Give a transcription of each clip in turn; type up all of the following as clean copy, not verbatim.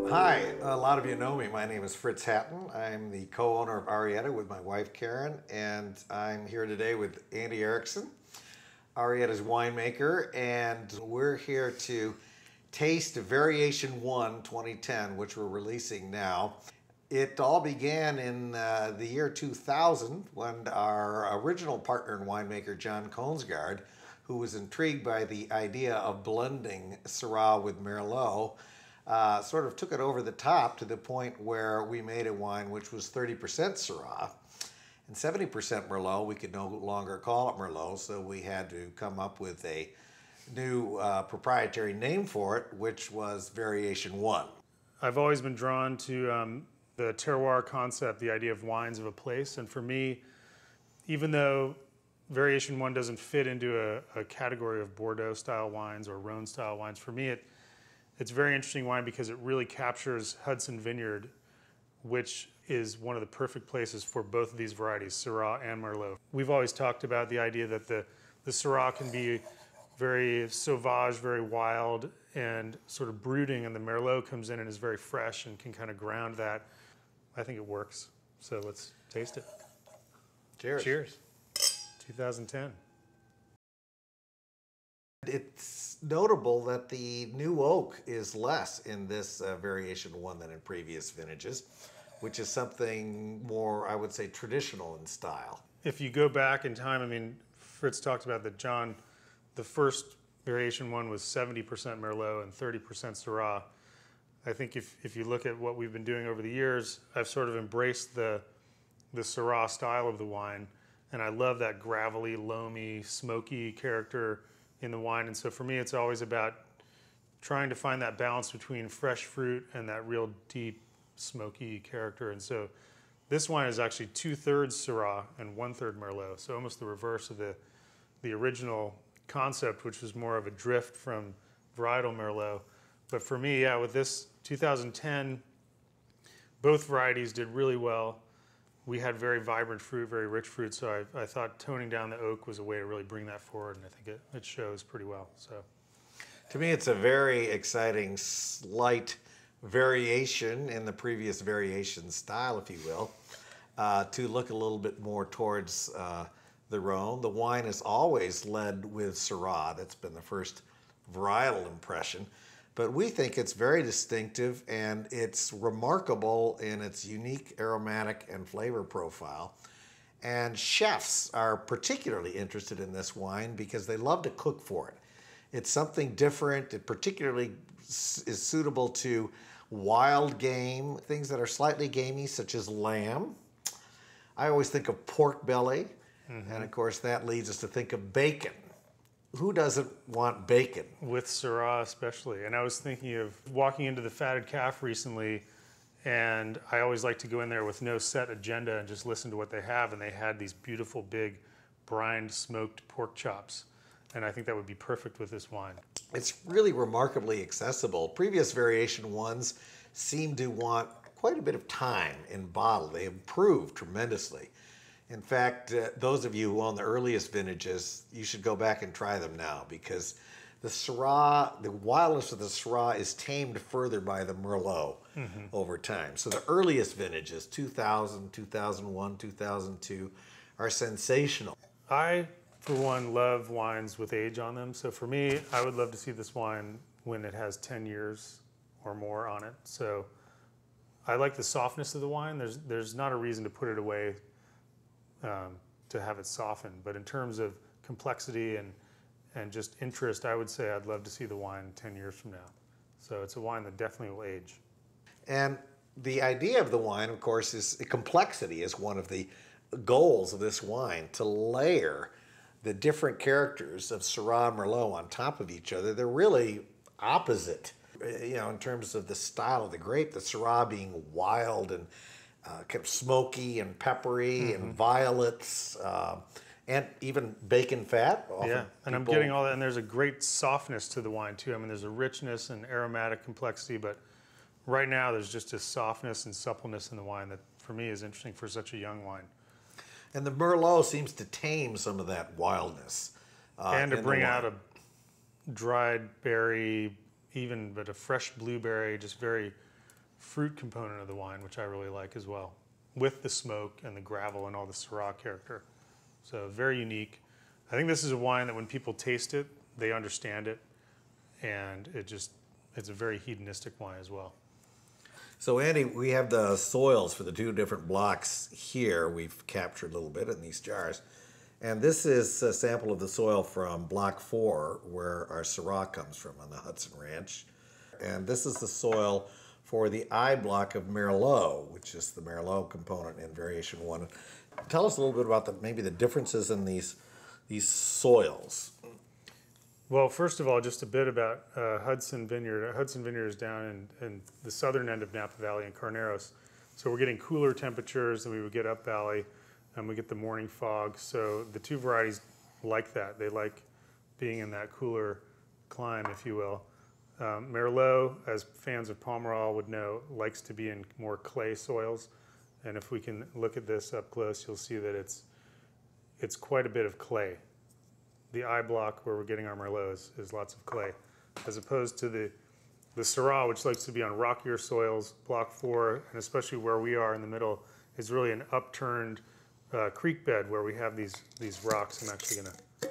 Hi, a lot of you know me. My name is Fritz Hatton. I'm the co-owner of Arietta with my wife Karen, and I'm here today with Andy Erickson, Arietta's winemaker, and we're here to taste Variation One 2010, which we're releasing now. It all began in the year 2000 when our original partner and winemaker, John Kongsgaard, who was intrigued by the idea of blending Syrah with Merlot, sort of took it over the top to the point where we made a wine which was 30% Syrah and 70% Merlot. We could no longer call it Merlot, so we had to come up with a new proprietary name for it, which was Variation One. I've always been drawn to the terroir concept, the idea of wines of a place, and for me, even though Variation One doesn't fit into a category of Bordeaux-style wines or Rhone-style wines, for me it's a very interesting wine because it really captures Hudson Vineyard, which is one of the perfect places for both of these varieties, Syrah and Merlot. We've always talked about the idea that the Syrah can be very sauvage, very wild, and sort of brooding, and the Merlot comes in and is very fresh and can kind of ground that. I think it works. So let's taste it. Cheers. Cheers. 2010. It's notable that the new oak is less in this Variation One than in previous vintages, which is something more, I would say, traditional in style. If you go back in time, I mean, Fritz talked about that John, the first Variation One was 70% Merlot and 30% Syrah. I think if you look at what we've been doing over the years, I've sort of embraced the Syrah style of the wine, and I love that gravelly, loamy, smoky character in the wine. And so for me, it's always about trying to find that balance between fresh fruit and that real deep, smoky character. And so this wine is actually 2/3 Syrah and 1/3 Merlot. So almost the reverse of the original concept, which was more of a drift from varietal Merlot. But for me, yeah, with this 2010, both varieties did really well. We had very vibrant fruit, very rich fruit, so I thought toning down the oak was a way to really bring that forward, and I think it shows pretty well. So, to me, it's a very exciting, slight variation in the previous variation style, if you will, to look a little bit more towards the Rhone. The wine is always led with Syrah. That's been the first varietal impression. But we think it's very distinctive, and it's remarkable in its unique aromatic and flavor profile. And chefs are particularly interested in this wine because they love to cook for it. It's something different. It particularly is suitable to wild game, things that are slightly gamey, such as lamb. I always think of pork belly, and of course that leads us to think of bacon. Who doesn't want bacon? With Syrah especially. And I was thinking of walking into the Fatted Calf recently, and I always like to go in there with no set agenda and just listen to what they have, and they had these beautiful big brined smoked pork chops. And I think that would be perfect with this wine. It's really remarkably accessible. Previous Variation Ones seem to want quite a bit of time in bottle. They improved tremendously. In fact, those of you who own the earliest vintages, you should go back and try them now, because the Syrah, the wildness of the Syrah is tamed further by the Merlot over time. So the earliest vintages, 2000, 2001, 2002, are sensational. I, for one, love wines with age on them. So for me, I would love to see this wine when it has 10 years or more on it. So I like the softness of the wine. There's not a reason to put it away to have it soften. But in terms of complexity and just interest, I would say I'd love to see the wine 10 years from now. So it's a wine that definitely will age. And the idea of the wine, of course, is complexity is one of the goals of this wine, to layer the different characters of Syrah and Merlot on top of each other. They're really opposite, you know, in terms of the style of the grape, the Syrah being wild and kind of smoky and peppery and violets, and even bacon fat. Yeah, and I'm getting all that, and there's a great softness to the wine too. I mean, there's a richness and aromatic complexity, but right now there's just a softness and suppleness in the wine that for me is interesting for such a young wine. And the Merlot seems to tame some of that wildness. And to bring out a dried berry, even, but a fresh blueberry, just very fruit component of the wine, which I really like as well, with the smoke and the gravel and all the Syrah character. So very unique. I think this is a wine that when people taste it, they understand it, and it's a very hedonistic wine as well. So Andy, we have the soils for the two different blocks here. We've captured a little bit in these jars. And this is a sample of the soil from Block 4, where our Syrah comes from on the Hudson Ranch. And this is the soil for the I block of Merlot, which is the Merlot component in Variation 1. Tell us a little bit about maybe the differences in these soils. Well, first of all, just a bit about Hudson Vineyard. Hudson Vineyard is down in the southern end of Napa Valley in Carneros. So we're getting cooler temperatures than we would get up valley, and we get the morning fog. So the two varieties like that. They like being in that cooler climate, if you will. Merlot, as fans of Pomerol would know, likes to be in more clay soils. And if we can look at this up close, you'll see that it's quite a bit of clay. The I block where we're getting our Merlots is lots of clay, as opposed to the Syrah, which likes to be on rockier soils. Block 4, and especially where we are in the middle, is really an upturned creek bed where we have these rocks. I'm actually going to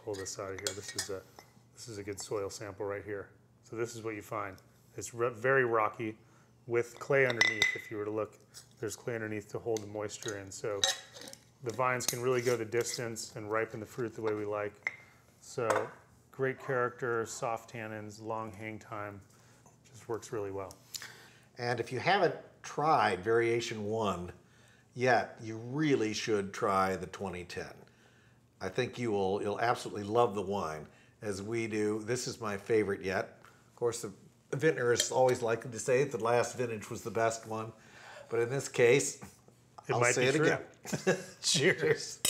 pull this out of here. This is a good soil sample right here. So this is what you find. It's very rocky with clay underneath. If you were to look, there's clay underneath to hold the moisture in. So the vines can really go the distance and ripen the fruit the way we like. So great character, soft tannins, long hang time, just works really well. And if you haven't tried Variation 1 yet, you really should try the 2010. I think you'll absolutely love the wine, as we do. This is my favorite yet. Of course, the vintners always like to say the last vintage was the best one, but in this case, I'll say it again. Cheers.